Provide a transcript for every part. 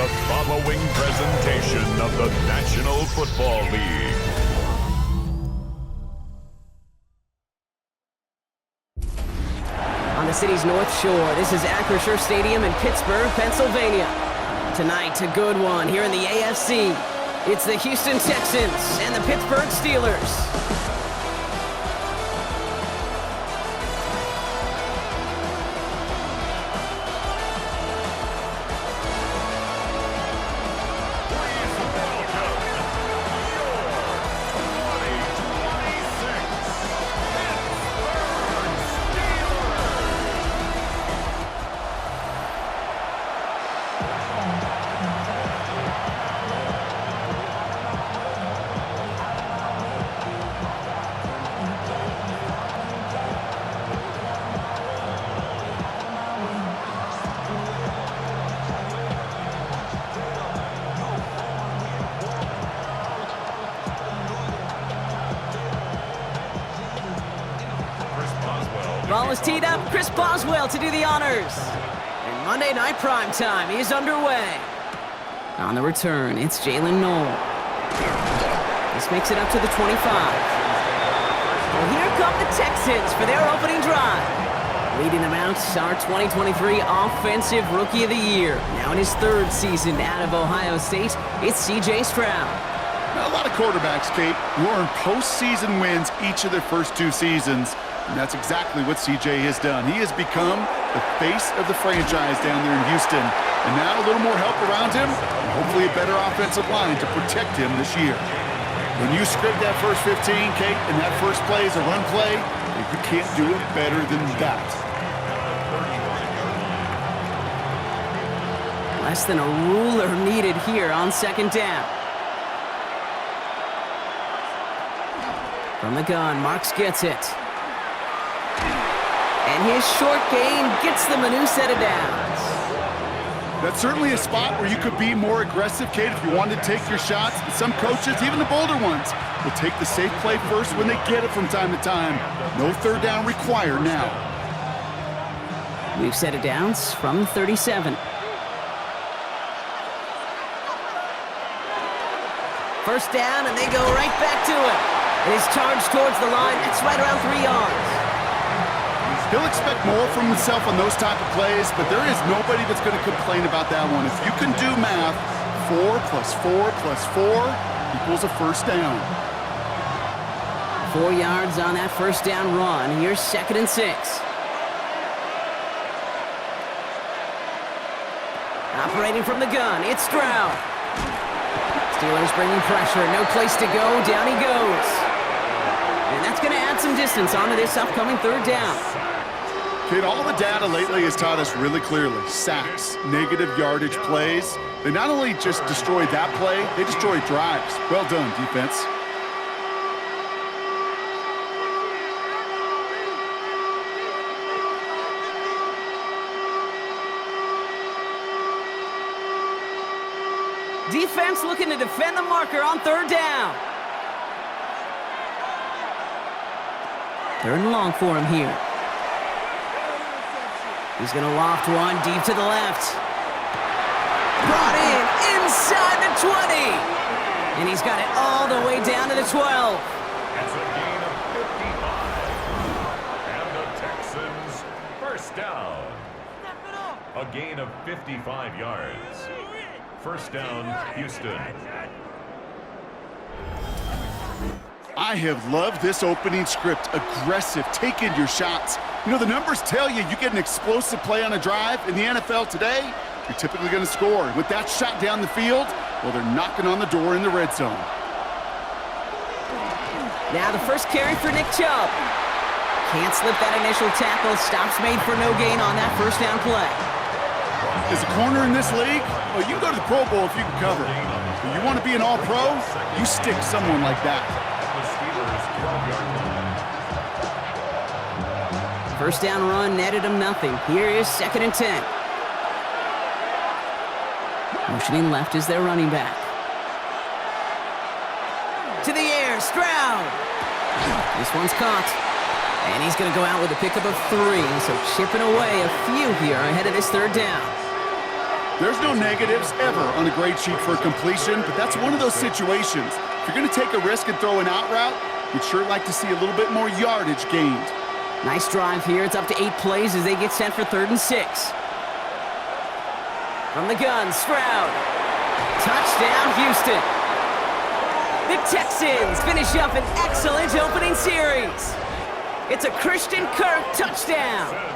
the following presentation of the National Football League. On the city's North Shore, this is Acrisure Stadium in Pittsburgh, Pennsylvania. Tonight, a good one here in the AFC. It's the Houston Texans and the Pittsburgh Steelers. Ball is teed up. Chris Boswell to do the honors. And Monday Night Primetime is underway. On the return, it's Jalen Knoll. This makes it up to the 25. Well, here come the Texans for their opening drive. Leading them out, our 2023 Offensive Rookie of the Year. Now in his third season out of Ohio State, it's C.J. Stroud. Now, a lot of quarterbacks, Kate, who earn postseason wins each of their first two seasons. And that's exactly what CJ has done. He has become the face of the franchise down there in Houston. And now a little more help around him, and hopefully a better offensive line to protect him this year. When you script that first 15, Kate, and that first play is a run play, you can't do it better than that. Less than a ruler needed here on second down. From the gun, Marks gets it. And his short gain gets them a new set of downs. That's certainly a spot where you could be more aggressive, Kate, if you wanted to take your shots. Some coaches, even the bolder ones, will take the safe play first when they get it from time to time. No third down required now. We've set of downs from 37. First down, and they go right back to it. And he's charged towards the line. That's right around 3 yards. He'll expect more from himself on those type of plays, but there is nobody that's going to complain about that one. If you can do math, 4 plus 4 plus 4 equals a first down. 4 yards on that first down run. Here's 2nd and 6. Operating from the gun, it's Stroud. Steelers bringing pressure, no place to go, down he goes. And that's going to add some distance onto this upcoming third down. Kate, all the data lately has taught us really clearly, sacks, negative yardage plays, they not only just destroy that play, they destroy drives. Well done, defense. Defense looking to defend the marker on third down. Third and long for him here. He's going to loft one deep to the left. Brought in inside the 20. And he's got it all the way down to the 12. It's a gain of 55. And the Texans, first down. A gain of 55 yards. First down, Houston. I have loved this opening script. Aggressive, taking your shots. You know, the numbers tell you get an explosive play on a drive. In the NFL today, you're typically going to score. With that shot down the field, well, they're knocking on the door in the red zone. Now the first carry for Nick Chubb. Can't slip that initial tackle. Stops made for no gain on that first down play. As a corner in this league, well, you can go to the Pro Bowl if you can cover. If you want to be an all-pro, you stick someone like that. First down run netted him nothing. Here is 2nd and 10. Motioning left is their running back. To the air, Stroud. This one's caught. And he's going to go out with a pickup of 3. So chipping away a few here ahead of this third down. There's no negatives ever on a grade sheet for a completion, but that's one of those situations. If you're going to take a risk and throw an out route, you'd sure like to see a little bit more yardage gained. Nice drive here. It's up to 8 plays as they get set for 3rd and 6. From the gun, Stroud. Touchdown, Houston. The Texans finish up an excellent opening series. It's a Christian Kirk touchdown.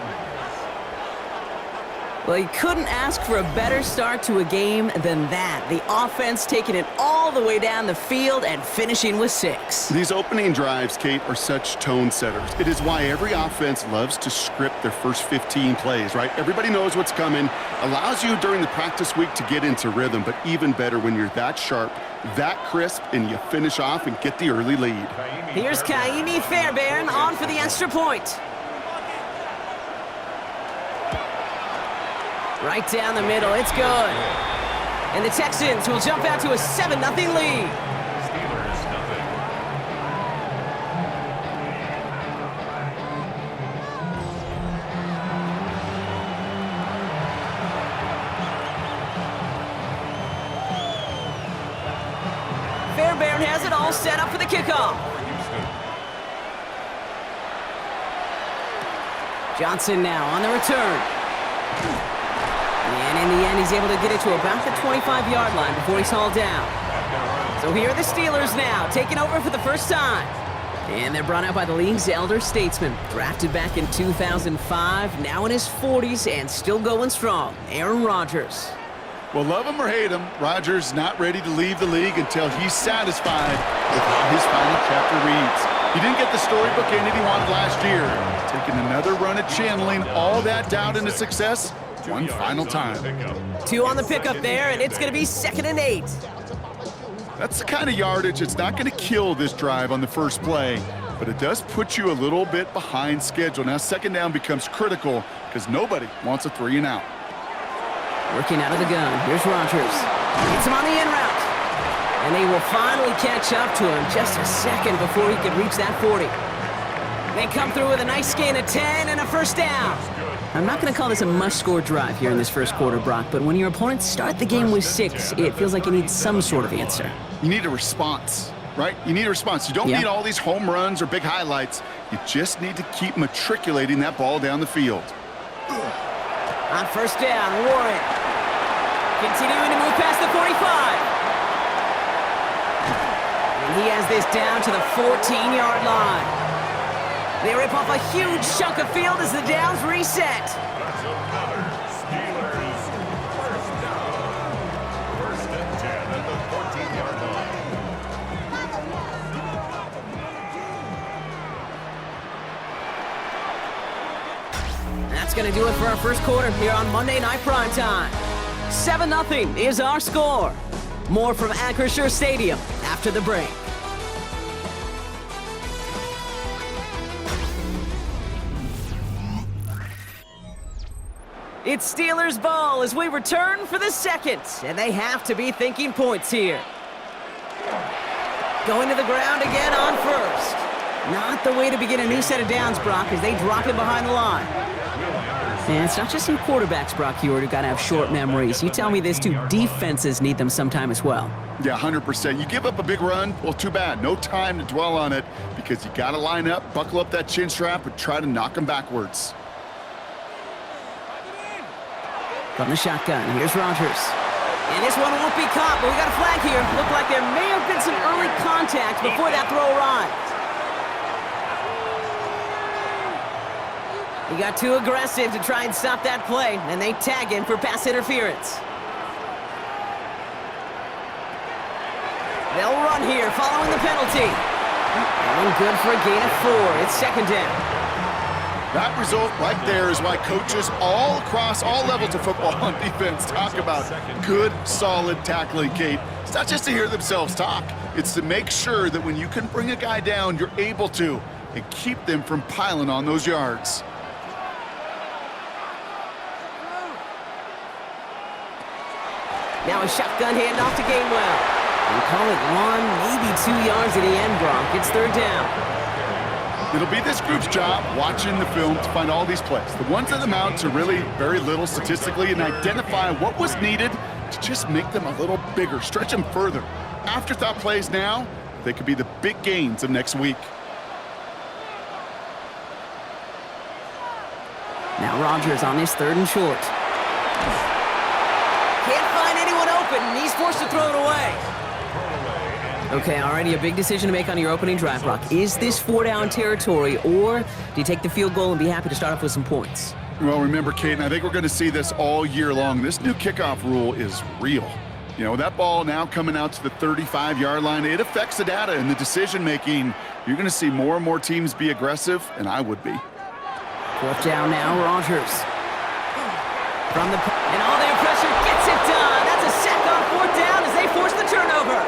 Well, you couldn't ask for a better start to a game than that. The offense taking it all the way down the field and finishing with 6. These opening drives, Kate, are such tone setters. It is why every offense loves to script their first 15 plays, right? Everybody knows what's coming. Allows you during the practice week to get into rhythm, but even better when you're that sharp, that crisp, and you finish off and get the early lead. Here's Kaimi Fairbairn on for the extra point. Right down the middle, it's good. And the Texans will jump out to a 7-0 lead. Steelers, nothing. Fairbairn has it all set up for the kickoff. Johnson now on the return. And in the end, he's able to get it to about the 25-yard line before he's hauled down. So here are the Steelers now, taking over for the first time. And they're brought out by the league's elder statesman. Drafted back in 2005, now in his 40s and still going strong, Aaron Rodgers. Well, love him or hate him, Rodgers not ready to leave the league until he's satisfied with how his final chapter reads. He didn't get the storybook ending he wanted last year. Taking another run at channeling all that doubt into success one final time. 2 on the pickup there, and it's going to be 2nd and 8. That's the kind of yardage that's not going to kill this drive on the first play, but it does put you a little bit behind schedule. Now 2nd down becomes critical because nobody wants a 3 and out. Working out of the gun. Here's Rodgers. Gets him on the in route. And they will finally catch up to him just a second before he could reach that 40. They come through with a nice gain of 10 and a first down. I'm not going to call this a must-score drive here in this first quarter, Brock, but when your opponents start the game with 6, it feels like you need some sort of answer. You need a response, right? You need a response. You don't need all these home runs or big highlights. You just need to keep matriculating that ball down the field. On first down, Warren. Continuing to move past the 45. And he has this down to the 14-yard line. They rip off a huge chunk of field as the downs reset. That's another Steelers first down. 1st and 10 at the 14-yard line. That's going to do it for our first quarter here on Monday Night Primetime. 7-0 is our score. More from Acrisure Stadium after the break. It's Steelers ball as we return for the 2nd, and they have to be thinking points here. Going to the ground again on first. Not the way to begin a new set of downs, Brock, as they drop it behind the line. And it's not just in quarterbacks, Brock Hewitt, who got to have short memories. You tell me this too, defenses need them sometime as well. Yeah, 100%. You give up a big run, well, too bad. No time to dwell on it because you got to line up, buckle up that chin strap, and try to knock them backwards. From the shotgun, here's Rodgers. And this one won't be caught, but we got a flag here. Looked like there may have been some early contact before that throw arrived. He got too aggressive to try and stop that play, and they tag him for pass interference. They'll run here following the penalty. And good for a gain of 4. It's 2nd down. That result right there is why coaches all across all levels of football on defense talk about good, solid tackling, Kate. It's not just to hear themselves talk. It's to make sure that when you can bring a guy down, you're able to, and keep them from piling on those yards. Now a shotgun handoff to Gainwell. And call it 1, maybe 2 yards at the end, Brock. It's 3rd down. It'll be this group's job watching the film to find all these plays. The ones that amount to really very little statistically and identify what was needed to just make them a little bigger, stretch them further. Afterthought plays now, they could be the big gains of next week. Now Rodgers on this 3rd and short. Can't find anyone open, and he's forced to throw it away. Okay, already a big decision to make on your opening drive, Brock. Is this 4-down territory, or do you take the field goal and be happy to start off with some points? Well, remember, Kate, and I think we're going to see this all year long. This new kickoff rule is real. You know, that ball now coming out to the 35-yard line, it affects the data and the decision-making. You're going to see more and more teams be aggressive, and I would be. 4th down now, Rodgers. And all their pressure gets it done. That's a sack on 4th down as they force the turnover.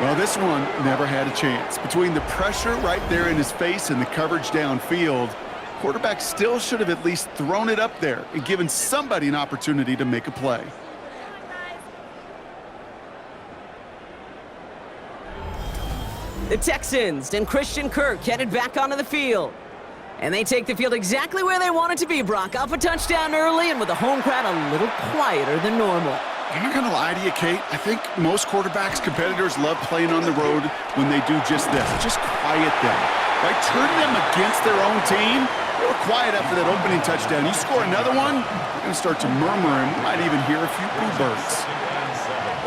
Well, this one never had a chance. Between the pressure right there in his face and the coverage downfield, quarterback still should have at least thrown it up there and given somebody an opportunity to make a play. The Texans and Christian Kirk headed back onto the field. And they take the field exactly where they want it to be, Brock. Up a touchdown early and with the home crowd a little quieter than normal. I'm not going to lie to you, Kate. I think most quarterbacks, competitors love playing on the road when they do just this. Just quiet them, right? Turn them against their own team. They were quiet after that opening touchdown. You score another one, they're going to start to murmur, and you might even hear a few bluebirds.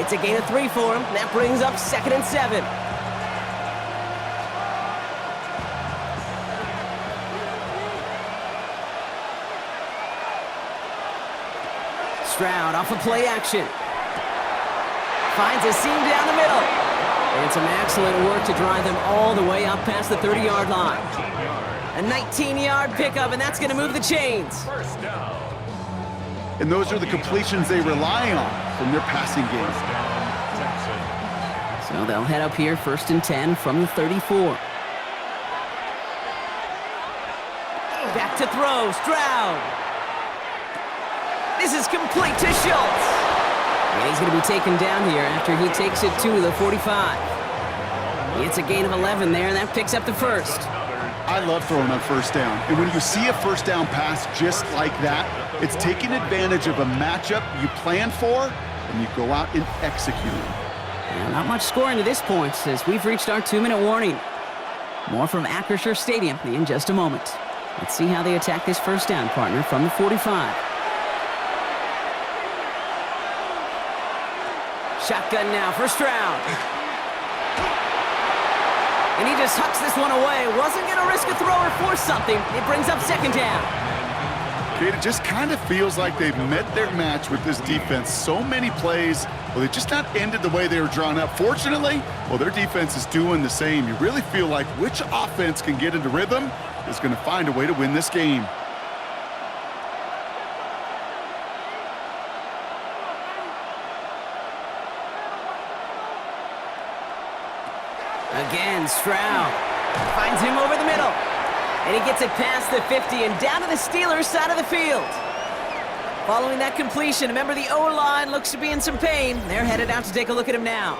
It's a gain of 3 for him. That brings up 2nd and 7. Stroud off of play action. Finds a seam down the middle. And some excellent work to drive them all the way up past the 30-yard line. A 19-yard pickup, and that's going to move the chains. And those are the completions they rely on from their passing game. So they'll head up here 1st and 10 from the 34. Back to throw, Stroud. This is complete to Schultz. And he's going to be taken down here after he takes it to the 45. It's a gain of 11 there, and that picks up the 1st. I love throwing on 1st down. And when you see a 1st down pass just like that, it's taking advantage of a matchup you plan for, and you go out and execute it. And not much scoring to this point as we've reached our 2-minute warning. More from Acrisure Stadium in just a moment. Let's see how they attack this 1st down, partner, from the 45. Shotgun now for Stroud. And he just hucks this one away. Wasn't going to risk a throw or force something. It brings up 2nd down. Kate, it just kind of feels like they've met their match with this defense. So many plays, well, they just not ended the way they were drawn up. Fortunately, well, their defense is doing the same. You really feel like which offense can get into rhythm is going to find a way to win this game. Again, Stroud finds him over the middle. And he gets it past the 50 and down to the Steelers' side of the field. Following that completion, remember the O-line looks to be in some pain. They're headed out to take a look at him now.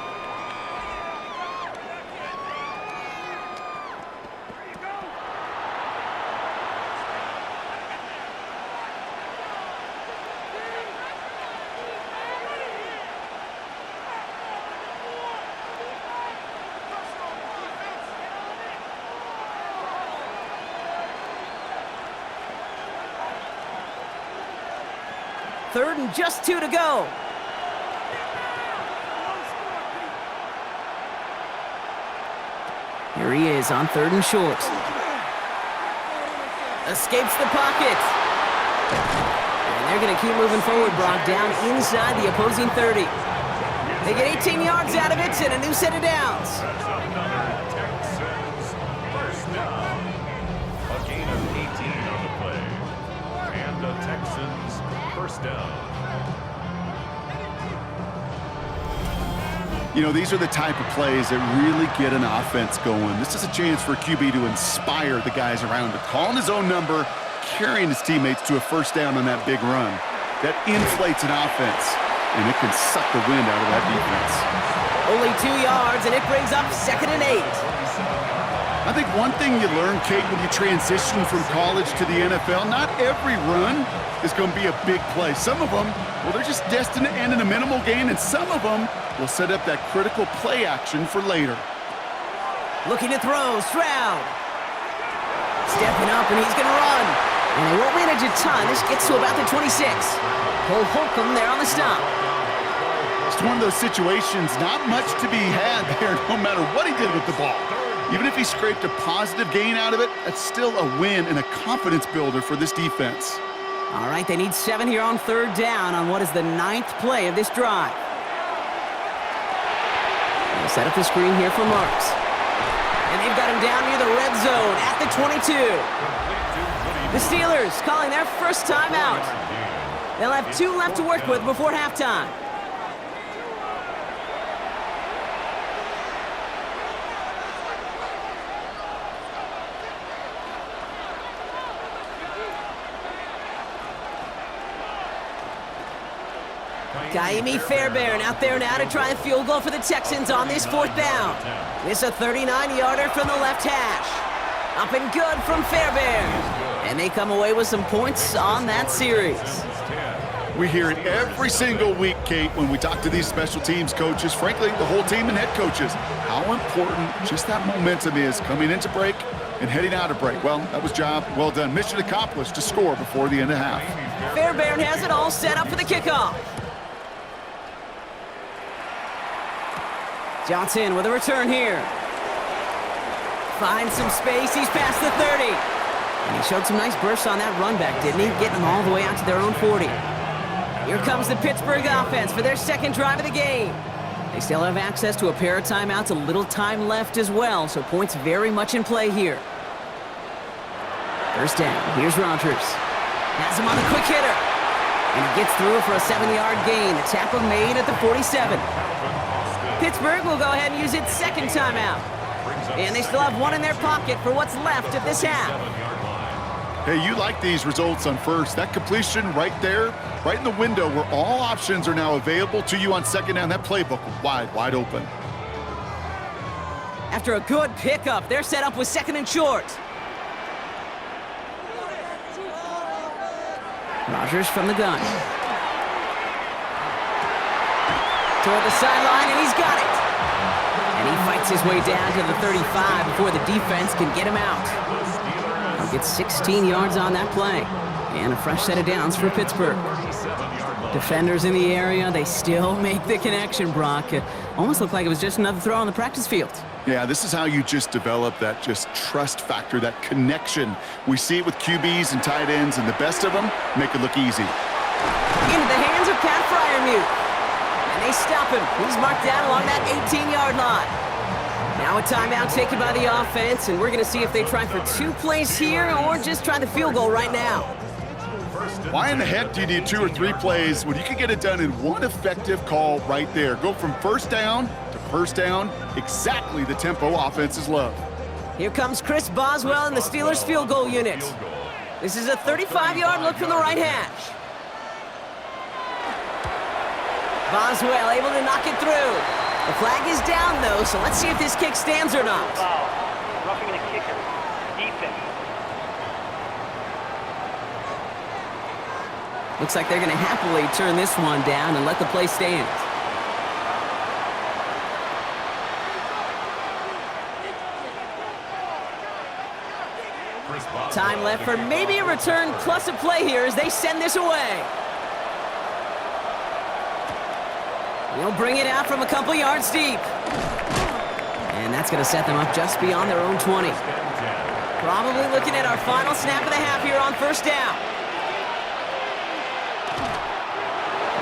Third and just 2 to go. Here he is on 3rd and short. Escapes the pocket. And they're going to keep moving forward, Brock, down inside the opposing 30. They get 18 yards out of it and a new set of downs. Texans, 1st down. A gain of 18 on the play. And the Texans, 1st down. You know, these are the type of plays that really get an offense going. This is a chance for a QB to inspire the guys around him. Calling his own number, carrying his teammates to a 1st down on that big run. That inflates an offense, and it can suck the wind out of that defense. Only 2 yards, and it brings up 2nd and 8. I think one thing you learn, Kate, when you transition from college to the NFL, not every run is going to be a big play. Some of them, well, they're just destined to end in a minimal gain, and some of them will set up that critical play action for later. Looking to throw, Stroud. Stepping up, and he's going to run. And they won't manage a ton. This gets to about the 26. Cole Holcomb there on the stop. It's one of those situations, not much to be had there, no matter what he did with the ball. Even if he scraped a positive gain out of it, that's still a win and a confidence builder for this defense. All right, they need 7 here on 3rd down on what is the 9th play of this drive. They'll set up the screen here for Marks. And they've got him down near the red zone at the 22. The Steelers calling their first timeout. They'll have 2 left to work with before halftime. Kaimi Fairbairn out there now to try a field goal for the Texans on this 4th down. It's a 39-yarder from the left hash. Up and good from Fairbairn. And they come away with some points on that series. We hear it every single week, Kate, when we talk to these special teams coaches, frankly, the whole team and head coaches, how important just that momentum is coming into break and heading out of break. Well, that was job well done. Mission accomplished to score before the end of half. Fairbairn has it all set up for the kickoff. Johnson with a return here. Finds some space. He's past the 30. And he showed some nice bursts on that run back, didn't he? Getting them all the way out to their own 40. Here comes the Pittsburgh offense for their 2nd drive of the game. They still have access to a pair of timeouts, a little time left as well, so points very much in play here. 1st down. Here's Rodgers. Has him on the quick hitter. And he gets through for a 7-yard gain. The tackle made at the 47. Pittsburgh will go ahead and use its 2nd timeout. And they still have 1 in their pocket for what's left of this half. Hey, you like these results on 1st. That completion right there, right in the window where all options are now available to you on 2nd down. That playbook wide open. After a good pickup, they're set up with 2nd and short. Rodgers from the gun. Toward the sideline, and he's got it. And he fights his way down to the 35 before the defense can get him out. He'll get 16 yards on that play. And a fresh set of downs for Pittsburgh. Defenders in the area, they still make the connection, Brock. It almost looked like it was just another throw on the practice field. Yeah, this is how you just develop that just trust factor, that connection. We see it with QBs and tight ends, and the best of them make it look easy. Into the hands of Pat Freiermuth. And they stop him. He's marked down along that 18-yard line. Now a timeout taken by the offense, and we're going to see if they try for 2 plays here or just try the field goal right now. Why in the heck do you need 2 or 3 plays when you can get it done in one effective call right there? Go from 1st down to 1st down, exactly the tempo offenses love. Here comes Chris Boswell in the Steelers field goal unit. This is a 35-yard look from the right hash. Boswell able to knock it through. The flag is down, though, so let's see if this kick stands or not. Foul. Roughing the kicker. Defense. Looks like they're going to happily turn this one down and let the play stand. Time left for maybe a return plus a play here as they send this away. They'll bring it out from a couple yards deep. And that's going to set them up just beyond their own 20. Probably looking at our final snap of the half here on 1st down.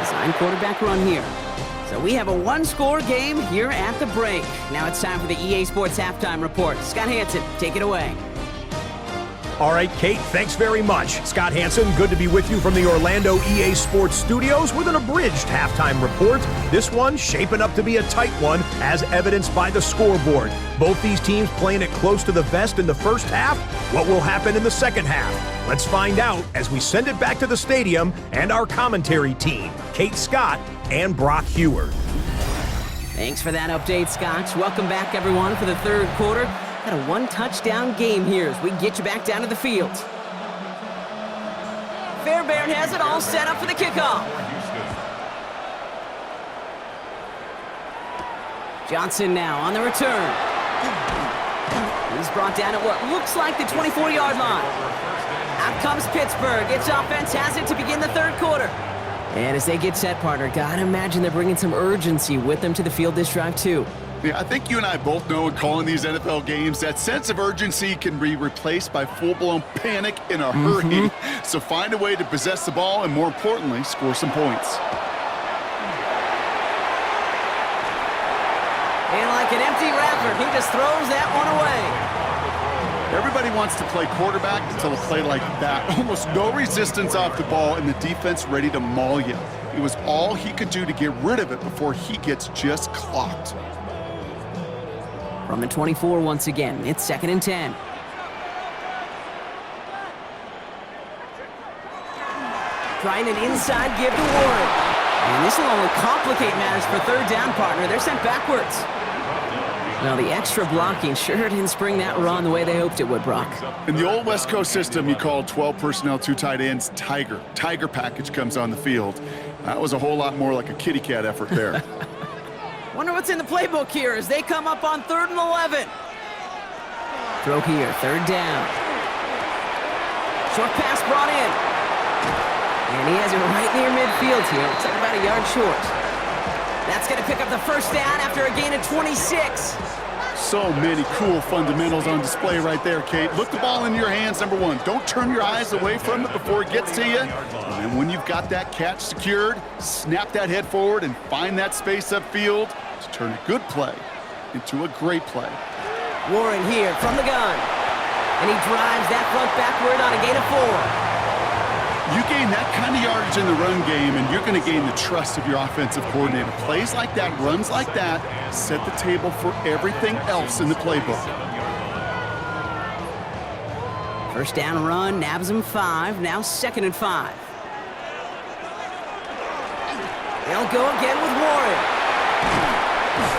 Design quarterback run here. So we have a 1-score game here at the break. Now it's time for the EA Sports Halftime Report. Scott Hansen, take it away. All right, Kate, thanks very much. Scott Hansen, good to be with you from the Orlando EA Sports Studios with an abridged halftime report. This one shaping up to be a tight one, as evidenced by the scoreboard. Both these teams playing it close to the vest in the first half. What will happen in the second half? Let's find out as we send it back to the stadium and our commentary team, Kate Scott and Brock Hewer. Thanks for that update, Scott. Welcome back, everyone, for the third quarter. Got a one-touchdown game here as we get you back down to the field. Fairbairn has it all set up for the kickoff. Johnson now on the return. He's brought down at what looks like the 24-yard line. Out comes Pittsburgh. Its offense has it to begin the third quarter. And as they get set, partner, gotta imagine they're bringing some urgency with them to the field this drive, too. Yeah, I think you and I both know in calling these NFL games, that sense of urgency can be replaced by full-blown panic in a hurry. So find a way to possess the ball and, more importantly, score some points. And like an empty wrapper, he just throws that one away. Everybody wants to play quarterback until a play like that. Almost no resistance off the ball and the defense ready to maul you. It was all he could do to get rid of it before he gets just clocked. From the 24 once again, it's 2nd and 10. Trying an inside give to Warren. And this will only complicate matters for third down, partner. They're sent backwards. Well, the extra blocking sure didn't spring that run the way they hoped it would, Brock. In the old West Coast system, you called 12 personnel, 2 tight ends, Tiger. Tiger package comes on the field. That was a whole lot more like a kitty cat effort there. Wonder what's in the playbook here as they come up on 3rd and 11. Throw here, 3rd down. Short pass brought in. And he has it right near midfield here. Looks like about a yard short. That's going to pick up the first down after a gain of 26. So many cool fundamentals on display right there, Kate. Look the ball in your hands, number one. Don't turn your eyes away from it before it gets to you. And then when you've got that catch secured, snap that head forward and find that space upfield to turn a good play into a great play. Warren here from the gun. And he drives that front backward on a gain of 4. You gain that kind of yardage in the run game, and you're going to gain the trust of your offensive coordinator. Plays like that, runs like that, set the table for everything else in the playbook. First down run, nabs him 5, now 2nd and 5. They'll go again with Warren.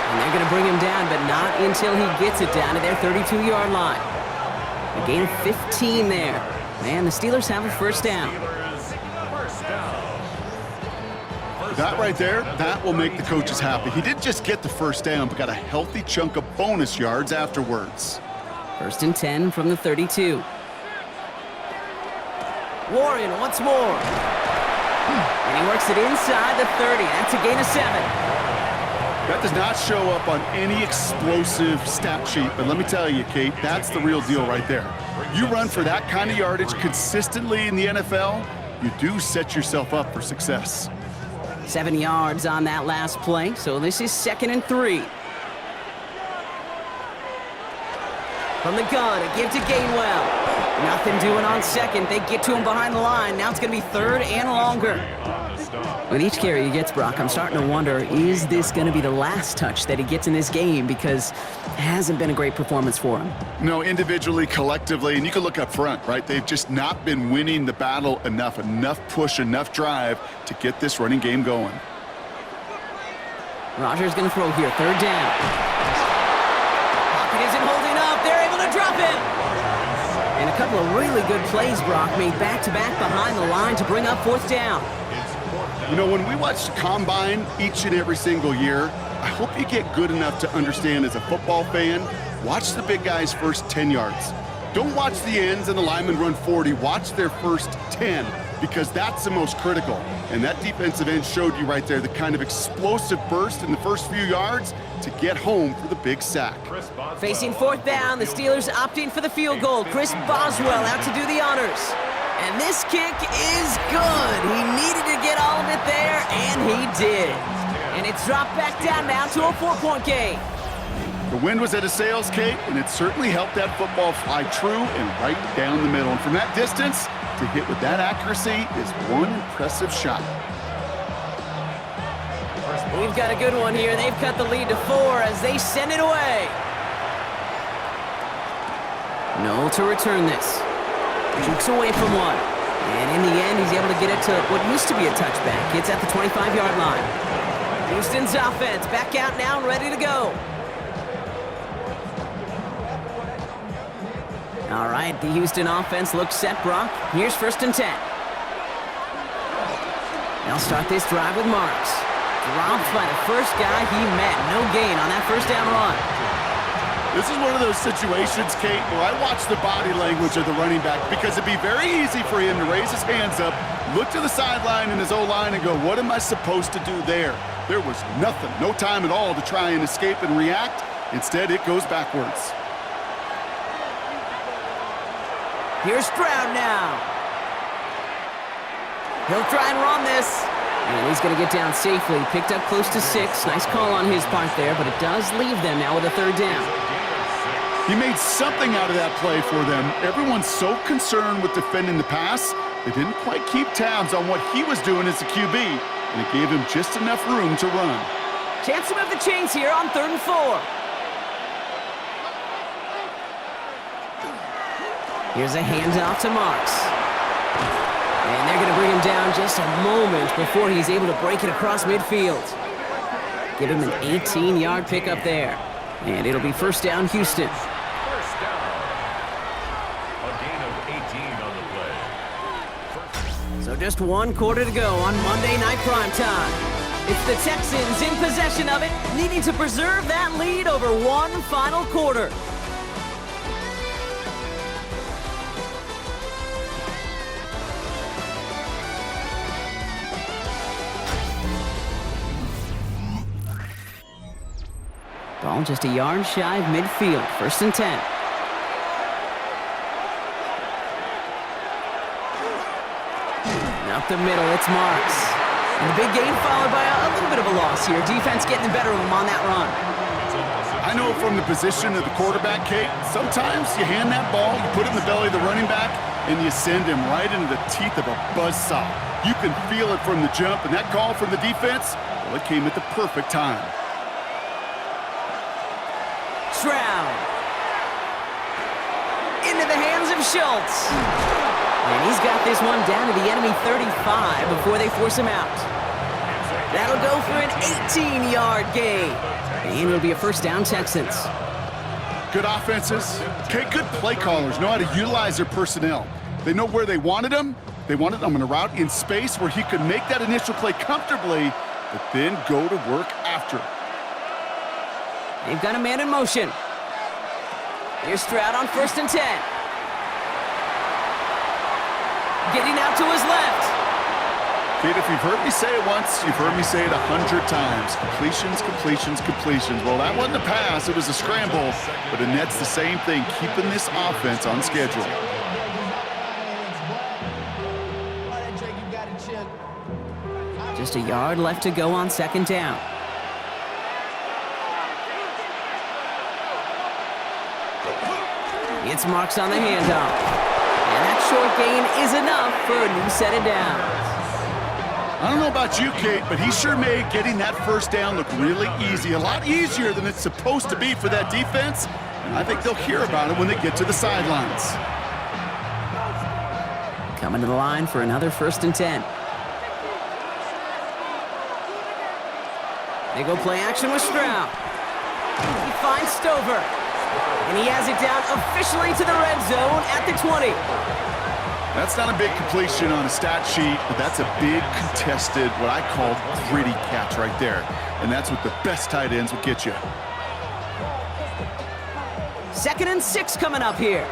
And they're going to bring him down, but not until he gets it down to their 32-yard line. A gain of 15 there. And the Steelers have a first down. That right there, that will make the coaches happy. He didn't just get the first down, but got a healthy chunk of bonus yards afterwards. 1st and 10 from the 32. Warren once more. And he works it inside the 30. That's a gain of 7. That does not show up on any explosive stat sheet, but let me tell you, Kate, that's the real deal right there. You run for that kind of yardage consistently in the NFL, you do set yourself up for success. 7 yards on that last play, so this is 2nd and 3. From the gun, a give to Gainwell. Nothing doing on 2nd. They get to him behind the line. Now it's going to be 3rd and longer. With each carry he gets, Brock, I'm starting to wonder, is this going to be the last touch that he gets in this game? Because it hasn't been a great performance for him. No, individually, collectively, and you can look up front, right? They've just not been winning the battle enough push, enough drive to get this running game going. Rodgers going to throw here, 3rd down. Pocket isn't holding up. They're able to drop it. And a couple of really good plays, Brock, made back-to-back behind the line to bring up 4th down. You know, when we watch the Combine each and every single year, I hope you get good enough to understand as a football fan, watch the big guys' first 10 yards. Don't watch the ends and the linemen run 40. Watch their first 10, because that's the most critical. And that defensive end showed you right there the kind of explosive burst in the first few yards to get home for the big sack. Facing 4th down, the Steelers opting for the field goal. Chris Boswell out to do the honors. And this kick is good. He needed to get all of it there, and he did. And it's dropped back down now to a 4-point game. The wind was at a sails, Kate, and it certainly helped that football fly true and right down the middle. And from that distance, to hit with that accuracy is one impressive shot. We've got a good one here. They've cut the lead to 4 as they send it away. Noel to return this. Jukes away from one. And in the end, he's able to get it to what used to be a touchback. It's at the 25-yard line. Houston's offense back out now and ready to go. All right, the Houston offense looks set, Brock. Here's 1st and 10. They'll start this drive with Marks. Dropped by the first guy he met. No gain on that 1st down run. This is one of those situations, Kate, where I watch the body language of the running back because it'd be very easy for him to raise his hands up, look to the sideline in his O-line and go, what am I supposed to do there? There was nothing, no time at all to try and escape and react. Instead, it goes backwards. Here's Stroud now. He'll try and run this. And he's going to get down safely. Picked up close to 6. Nice call on his part there, but it does leave them now with a 3rd down. He made something out of that play for them. Everyone's so concerned with defending the pass, they didn't quite keep tabs on what he was doing as a QB, and it gave him just enough room to run. Chance to move the chains here on 3rd and 4. Here's a handoff to Marks. And they're going to bring him down just a moment before he's able to break it across midfield. Give him an 18-yard pickup there. And it'll be 1st down, Houston. 1st down. A gain of 18 on the play. So just 1 quarter to go on Monday Night Primetime. It's the Texans in possession of it, needing to preserve that lead over 1 final quarter. Ball just a yard shy of midfield. 1st and 10. Up the middle, it's Marks. And the big gain followed by a little bit of a loss here. Defense getting the better of him on that run. I know from the position of the quarterback, Kate, sometimes you hand that ball, you put it in the belly of the running back, and you send him right into the teeth of a buzzsaw. You can feel it from the jump, and that call from the defense, well, it came at the perfect time. Stroud. Into the hands of Schultz. And he's got this one down to the enemy 35 before they force him out. That'll go for an 18-yard gain. And it'll be a 1st down, Texans. Good offenses, okay, good play callers know how to utilize their personnel. They know where they wanted him. They wanted him on a route in space where he could make that initial play comfortably, but then go to work after. They've got a man in motion. Here's Stroud on 1st and 10. Getting out to his left. Kate, if you've heard me say it once, you've heard me say it 100 times. Completions, completions, completions. Well, that wasn't a pass, it was a scramble, but it nets the same thing, keeping this offense on schedule. Just a yard left to go on 2nd down. It's Marks on the handoff. And that short gain is enough for a new set of downs. I don't know about you, Kate, but he sure made getting that 1st down look really easy. A lot easier than it's supposed to be for that defense. And I think they'll hear about it when they get to the sidelines. Coming to the line for another 1st and 10. They go play action with Stroud. He finds Stover. And he has it down officially to the red zone at the 20. That's not a big completion on a stat sheet, but that's a big contested, what I call gritty catch right there. And that's what the best tight ends will get you. 2nd and 6 coming up here.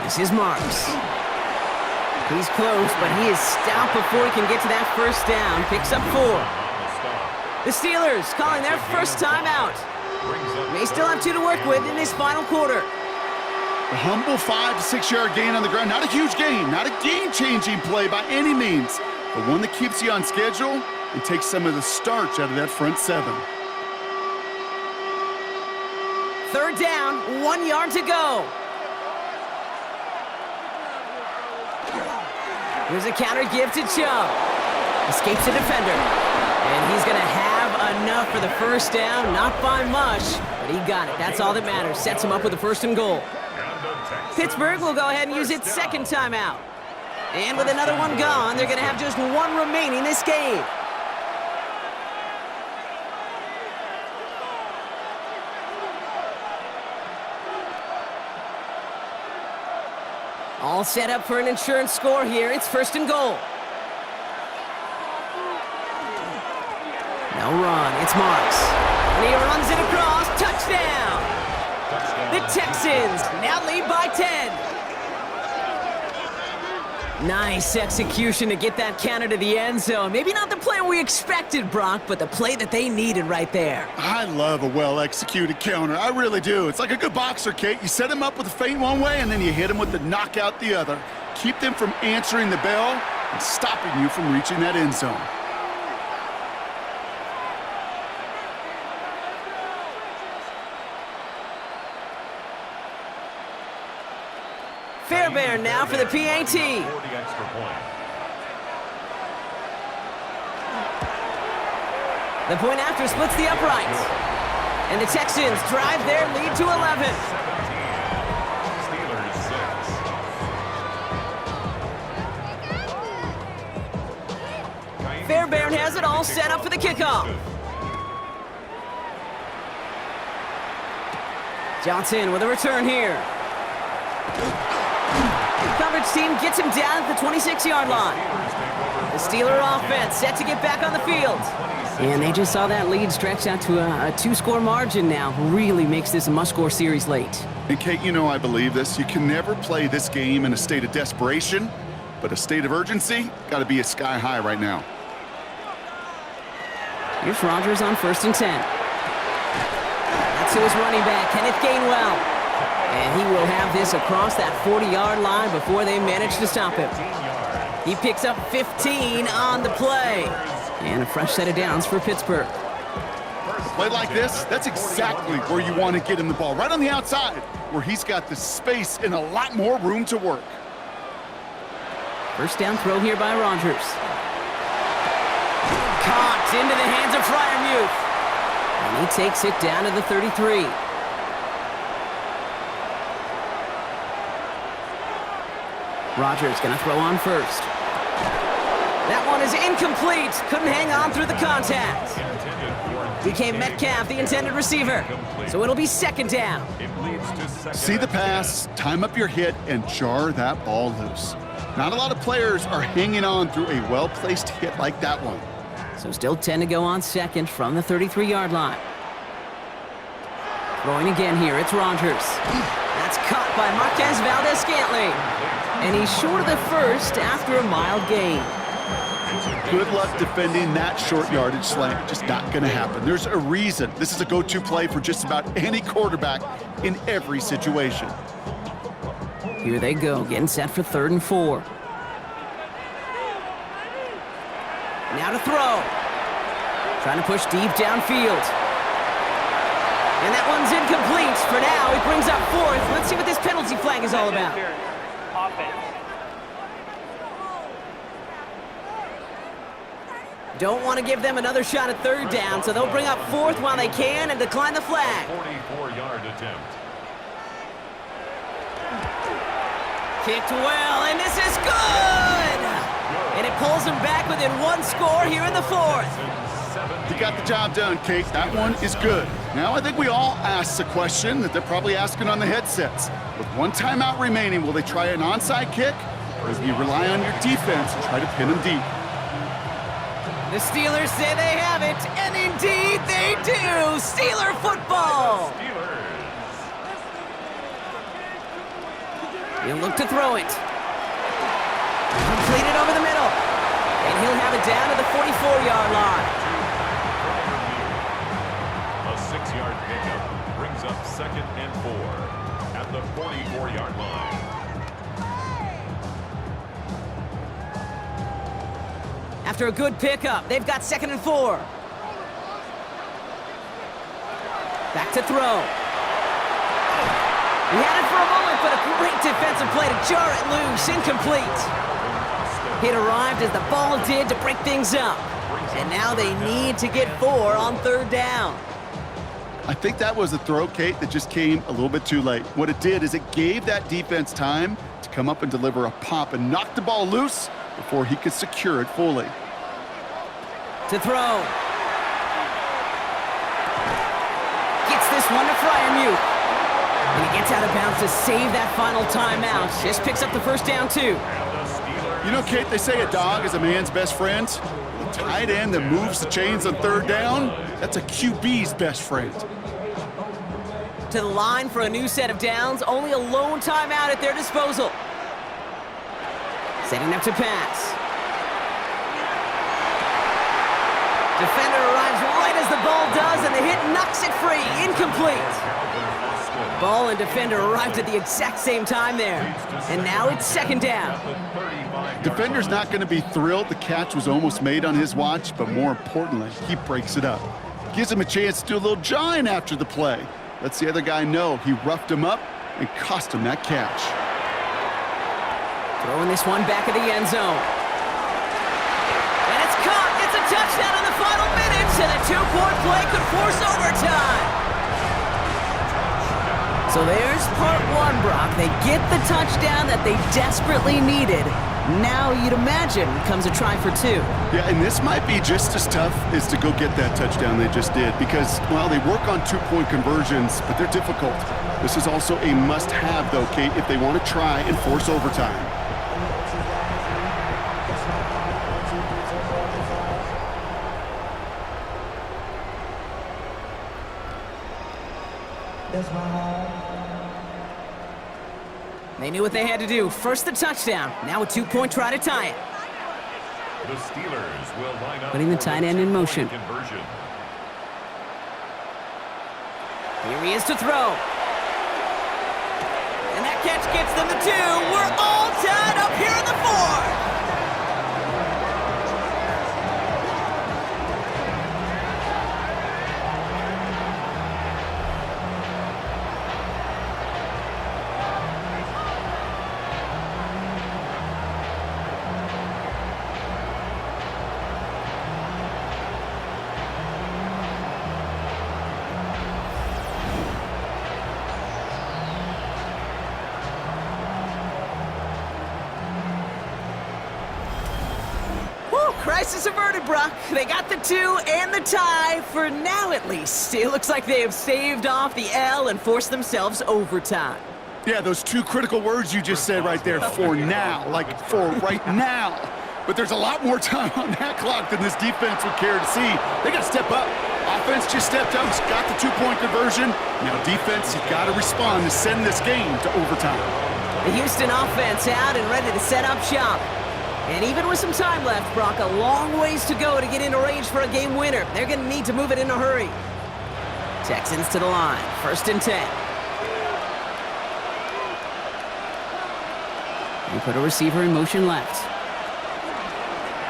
This is Marks. He's close, but he is stopped before he can get to that 1st down. Picks up 4. The Steelers calling their 1st timeout. They still have 2 to work with in this final quarter. A humble 5 to 6 yard gain on the ground. Not a huge gain, not a game-changing play by any means, but one that keeps you on schedule and takes some of the starch out of that front 7. 3rd down, 1 yard to go. Here's a counter give to Chubb. Escapes the defender. And he's going to have enough for the 1st down. Not by much, but he got it. That's all that matters. Sets him up with a 1st and goal. Pittsburgh will go ahead and use its 2nd timeout. And with another one gone, they're going to have just 1 remaining this game. All set up for an insurance score here. It's 1st and goal. No run. It's Marks. And he runs it across. Touchdown! The Texans now lead by 10. Nice execution to get that counter to the end zone. Maybe not the play we expected, Brock, but the play that they needed right there. I love a well-executed counter. I really do. It's like a good boxer, Kate. You set him up with a feint one way, and then you hit him with the knockout the other. Keep them from answering the bell and stopping you from reaching that end zone. Fairbairn now for the PAT. The point after splits the uprights. And the Texans drive their lead to 11. Fairbairn has it all set up for the kickoff. Johnson with a return here. Coverage team gets him down at the 26-yard line. The Steeler offense set to get back on the field. And they just saw that lead stretch out to a 2-score margin now. Really makes this a must-score series late. And Kate, you know I believe this. You can never play this game in a state of desperation, but a state of urgency got to be sky high right now. Here's Rodgers on 1st and 10. That's to his running back, Kenneth Gainwell. And he will have this across that 40-yard line before they manage to stop him. He picks up 15 on the play. And a fresh set of downs for Pittsburgh. Play like this, that's exactly where you want to get him the ball. Right on the outside, where he's got the space and a lot more room to work. First down throw here by Rodgers. Caught into the hands of Freiermuth. And he takes it down to the 33. Rodgers gonna throw on first. That one is incomplete. Couldn't hang on through the contact. Became Metcalf, the intended receiver. So it'll be 2nd down. See the pass, time up your hit, and jar that ball loose. Not a lot of players are hanging on through a well-placed hit like that one. So still 10 to go on 2nd from the 33-yard line. Throwing again here, it's Rodgers. That's caught by Marquez Valdez-Scantling. And he's short of the first after a mild gain. Good luck defending that short yardage slant. Just not going to happen. There's a reason. This is a go-to play for just about any quarterback in every situation. Here they go, getting set for 3rd and 4. Now to throw. Trying to push deep downfield. And that one's incomplete. For now, he brings up 4th. Let's see what this penalty flag is all about. Don't want to give them another shot at 3rd down, so they'll bring up 4th while they can and decline the flag. 44-yard attempt. Kicked well, and this is good! And it pulls them back within 1 score here in the 4th. He got the job done, Kate. That one is good. Now I think we all ask the question that they're probably asking on the headsets. With 1 timeout remaining, will they try an onside kick? Or will you rely on your defense and try to pin them deep? The Steelers say they have it, and indeed they do! Steeler football! He'll look to throw it. Completed over the middle. And he'll have it down to the 44-yard line. A 6-yard pickup brings up 2nd and 4 at the 44-yard line. After a good pickup, they've got 2nd and 4. Back to throw. He had it for a moment, but a great defensive play to jar it loose. Incomplete. It arrived as the ball did to break things up. And now they need to get 4 on 3rd down. I think that was a throw, Kate, that just came a little bit too late. What it did is it gave that defense time to come up and deliver a pop and knock the ball loose before he could secure it fully. To throw. Gets this one to Freiermuth. And he gets out of bounds to save that final timeout. Just picks up the first down, too. You know, Kate, they say a dog is a man's best friend. The tight end that moves the chains on third down, that's a QB's best friend. To the line for a new set of downs. Only a lone timeout at their disposal. Setting up to pass. Defender arrives right as the ball does, and the hit knocks it free. Incomplete. Ball and defender arrived at the exact same time there. And now it's second down. Defender's not going to be thrilled the catch was almost made on his watch, but more importantly, he breaks it up. Gives him a chance to do a little jawing after the play. Lets the other guy know he roughed him up and cost him that catch. Throwing this one back of the end zone. And it's caught. It's a touchdown in the final minutes, and a two-point play could force overtime. So there's part one, Brock. They get the touchdown that they desperately needed. Now you'd imagine comes a try for two. Yeah, and this might be just as tough as to go get that touchdown they just did because, well, they work on two-point conversions, but they're difficult. This is also a must-have, though, Kate, if they want to try and force overtime. They knew what they had to do. First the touchdown. Now a two-point try to tie it. The Steelers will line up Putting the for tight end in motion. conversion. Here he is to throw. And that catch gets them the two. We're all tied up here in the fourth. Crisis averted, Brock. They got the two and the tie, for now at least. It looks like they have staved off the L and forced themselves overtime. Yeah, those two critical words you just said right there, for now, like for right now. But there's a lot more time on that clock than this defense would care to see. They got to step up. Offense just stepped up, got the two-point conversion. Now defense, you got to respond to send this game to overtime. The Houston offense out and ready to set up shop. And even with some time left, Brock, a long ways to go to get into range for a game winner. They're going to need to move it in a hurry. Texans to the line, 1st and 10. They put a receiver in motion left.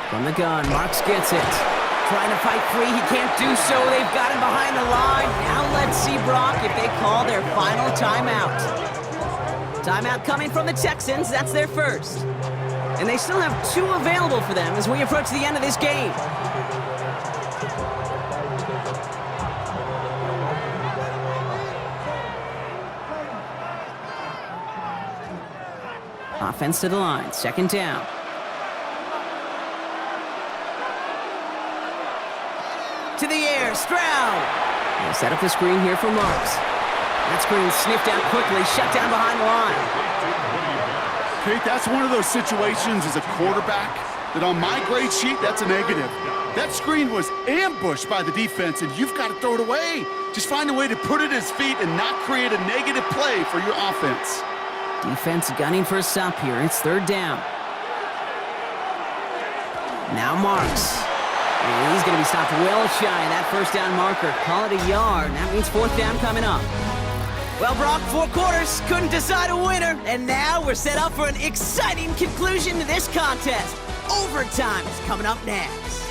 From the gun, Marks gets it. Trying to fight free, he can't do so. They've got him behind the line. Now let's see, Brock, if they call their final timeout. Timeout coming from the Texans, that's their first. And they still have two available for them as we approach the end of this game. Offense to the line, 2nd down. To the air, Stroud. They set up the screen here for Marks. That screen sniffed out quickly, shut down behind the line. Kate, that's one of those situations as a quarterback that on my grade sheet, that's a negative. That screen was ambushed by the defense, and you've got to throw it away. Just find a way to put it at his feet and not create a negative play for your offense. Defense gunning for a stop here. It's 3rd down. Now Marks. And he's going to be stopped well shy of that 1st down marker. Call it a yard. That means 4th down coming up. Well, Brock, 4 quarters couldn't decide a winner, and now we're set up for an exciting conclusion to this contest. Overtime is coming up next.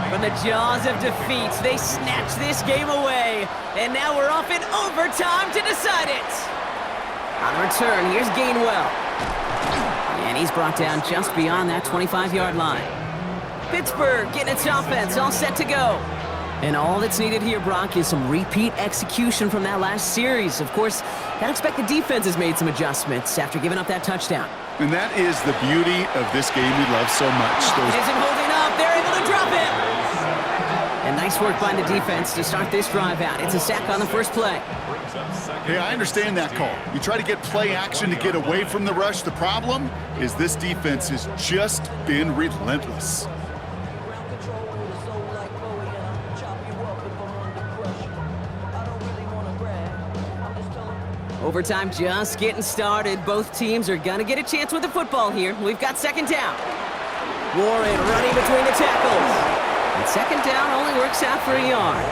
From the jaws of defeat, they snatch this game away. And now we're off in overtime to decide it. On return, here's Gainwell. And he's brought down just beyond that 25-yard line. Pittsburgh getting its offense all set to go. And all that's needed here, Brock, is some repeat execution from that last series. Of course, I expect the defense has made some adjustments after giving up that touchdown. And that is the beauty of this game we love so much. It isn't holding up. They're able to drop it. And nice work by the defense to start this drive out. It's a sack on the first play. Hey, I understand that call. You try to get play action to get away from the rush. The problem is this defense has just been relentless. Overtime just getting started. Both teams are going to get a chance with the football here. We've got second down. Warren running between the tackles. And second down only works out for a yard.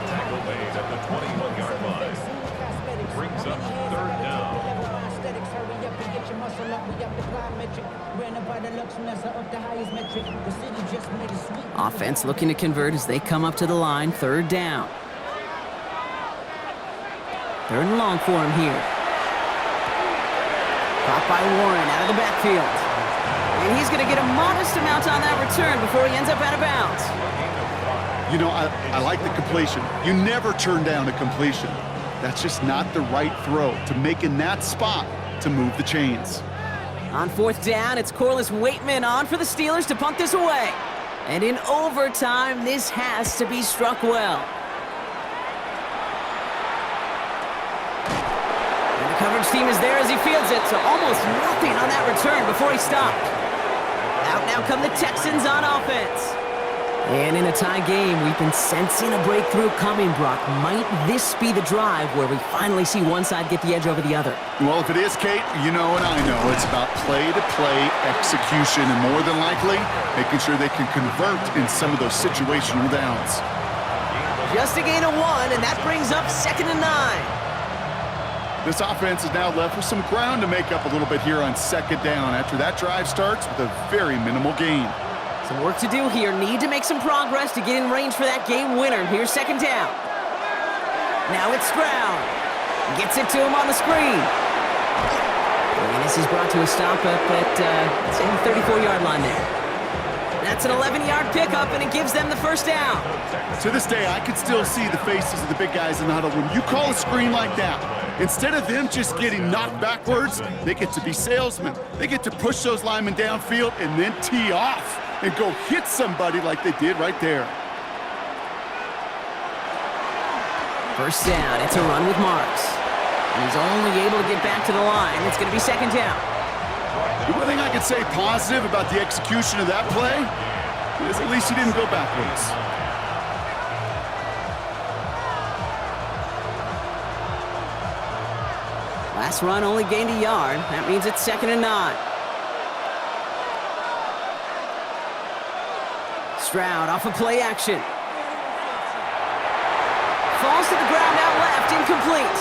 Tackle made at the 21-yard line. Brings up third down. Offense looking to convert as they come up to the line. Third down. Third and long for him here. Caught by Warren out of the backfield. And he's going to get a modest amount on that return before he ends up out of bounds. You know, I like the completion. You never turn down a completion. That's just not the right throw to make in that spot to move the chains. On fourth down, it's Corliss Waitman on for the Steelers to punt this away. And in overtime, this has to be struck well. And the coverage team is there as he fields it, so almost nothing on that return before he stopped. Out now come the Texans on offense. And in a tie game, we've been sensing a breakthrough coming, Brock. Might this be the drive where we finally see one side get the edge over the other? Well, if it is, Kate, you know and I know it's about play-to-play execution and more than likely making sure they can convert in some of those situational downs. Just a gain of 1, and that brings up 2nd and 9. This offense is now left with some ground to make up a little bit here on second down after that drive starts with a very minimal gain. Some work to do here. Need to make some progress to get in range for that game winner. Here's second down. Now it's Stroud. Gets it to him on the screen. And this is brought to a stop up at the 34-yard line there. That's an 11-yard pickup, and it gives them the first down. To this day, I can still see the faces of the big guys in the huddle. When you call a screen like that, instead of them just getting knocked backwards, they get to be salesmen. They get to push those linemen downfield and then tee off and go hit somebody like they did right there. First down, it's a run with Marks. And he's only able to get back to the line. It's going to be second down. The one thing I could say positive about the execution of that play is at least he didn't go backwards. Last run only gained a yard. That means it's 2nd and 9. Stroud off of play action. Falls to the ground out left, incomplete.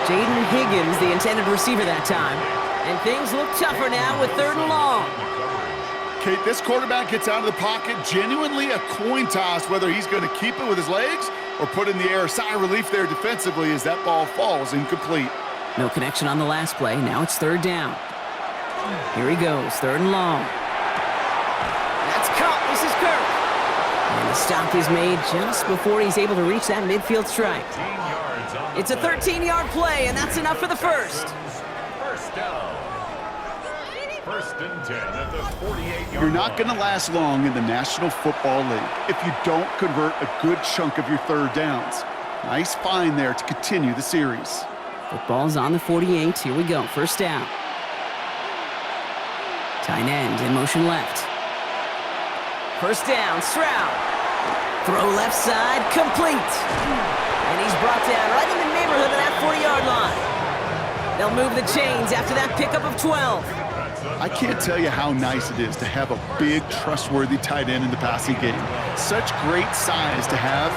Jaden Higgins, the intended receiver that time. And things look tougher now with 3rd and long. Kate, this quarterback gets out of the pocket, genuinely a coin toss whether he's going to keep it with his legs or put in the air. Sigh of relief there defensively as that ball falls incomplete. No connection on the last play. Now it's 3rd down. Here he goes, 3rd and long. That's caught. This is Kirk. And the stop is made just before he's able to reach that midfield strike. It's a 13-yard play, and that's enough for the first. First down. 1st and 10 at the 48-yard line. You're not going to last long in the National Football League if you don't convert a good chunk of your third downs. Nice find there to continue the series. Football's on the 48. Here we go. First down. Tight end in motion left. First down, Stroud. Throw left side, complete. And he's brought down right in the neighborhood of that 40-yard line. They'll move the chains after that pickup of 12. I can't tell you how nice it is to have a big, trustworthy tight end in the passing game. Such great size to have,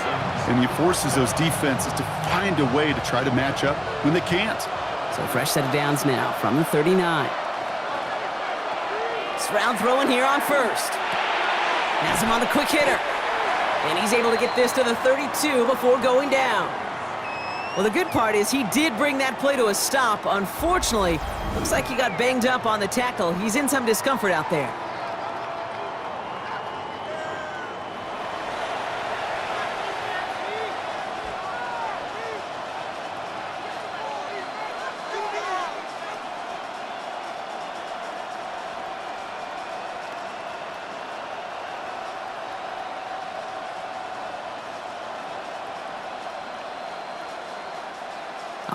and he forces those defenses to find a way to try to match up when they can't. So fresh set of downs now from the 39. Stroud throwing here on first. Has him on the quick hitter. And he's able to get this to the 32 before going down. Well, the good part is he did bring that play to a stop. Unfortunately, looks like he got banged up on the tackle. He's in some discomfort out there.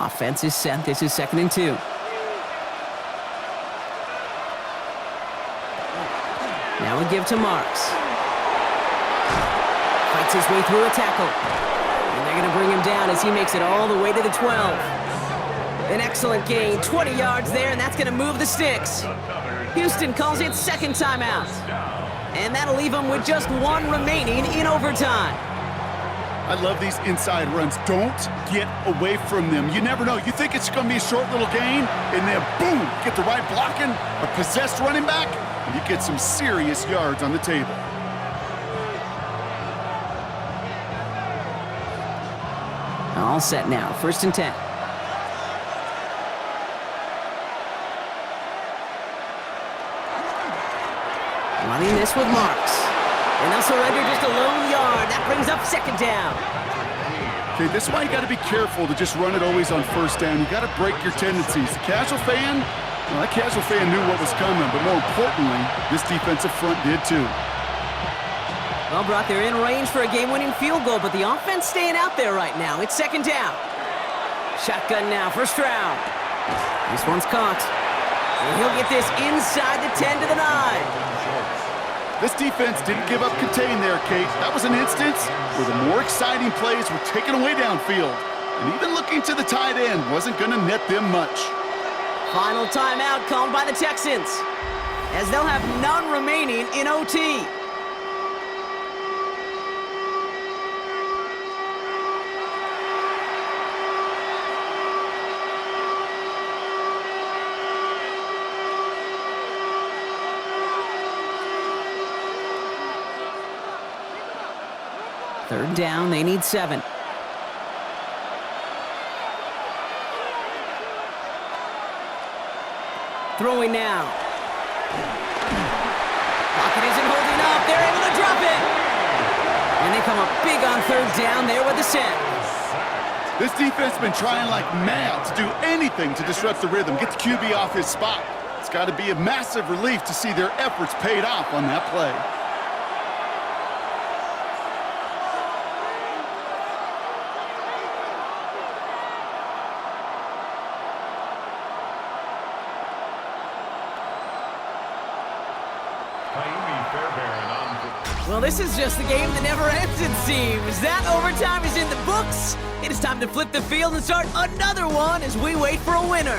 Offense is set. This is 2nd and 2. Now we give to Marks. Fights his way through a tackle. And they're going to bring him down as he makes it all the way to the 12. An excellent gain. 20 yards there, and that's going to move the sticks. Houston calls it second timeout. And that'll leave them with just one remaining in overtime. I love these inside runs. Don't get away from them. You never know. You think it's going to be a short little gain, and then boom, get the right blocking, a possessed running back, and you get some serious yards on the table. All set now. 1st and 10. Running this with Marks. And they'll surrender just a lone yard. That brings up 2nd down. Okay, this is why you got to be careful to just run it always on 1st down. You got to break your tendencies. The casual fan, well, that casual fan knew what was coming, but more importantly, this defensive front did too. Well, Brock, they're in range for a game-winning field goal, but the offense staying out there right now. It's 2nd down. Shotgun now for Stroud. This one's caught. And he'll get this inside the 10 to the 9. This defense didn't give up contain there, Kate. That was an instance where the more exciting plays were taken away downfield. And even looking to the tight end wasn't going to net them much. Final timeout called by the Texans, as they'll have none remaining in OT. Third down, they need 7. Throwing now. Pocket isn't holding up. They're able to drop it. And they come up big on 3rd down there with the sack. This defense has been trying like mad to do anything to disrupt the rhythm, get the QB off his spot. It's got to be a massive relief to see their efforts paid off on that play. Well, this is just the game that never ends, it seems. That overtime is in the books. It is time to flip the field and start another one as we wait for a winner.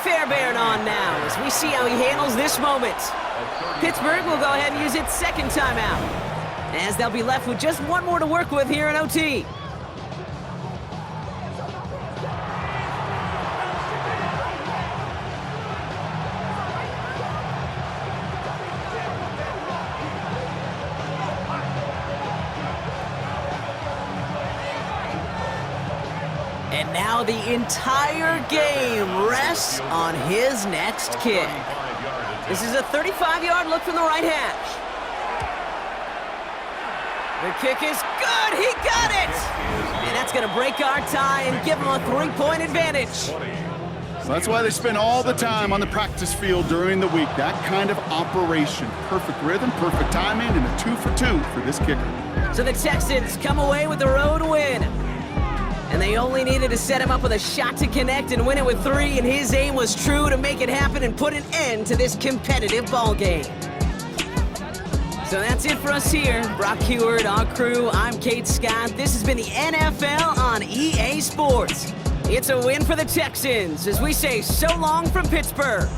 Fairbairn on now as we see how he handles this moment. Pittsburgh will go ahead and use its 2nd timeout, as they'll be left with just one more to work with here in OT. And now the entire game rests on his next kick. This is a 35-yard look from the right hash. The kick is good. He got it. And that's going to break our tie and give him a 3-point advantage. So that's why they spend all the time on the practice field during the week. That kind of operation. Perfect rhythm, perfect timing, and a 2 for 2 for this kicker. So the Texans come away with the road win. And they only needed to set him up with a shot to connect and win it with 3, and his aim was true to make it happen and put an end to this competitive ball game. So that's it for us here. Brock Heward, our crew, I'm Kate Scott. This has been the NFL on EA Sports. It's a win for the Texans as we say so long from Pittsburgh.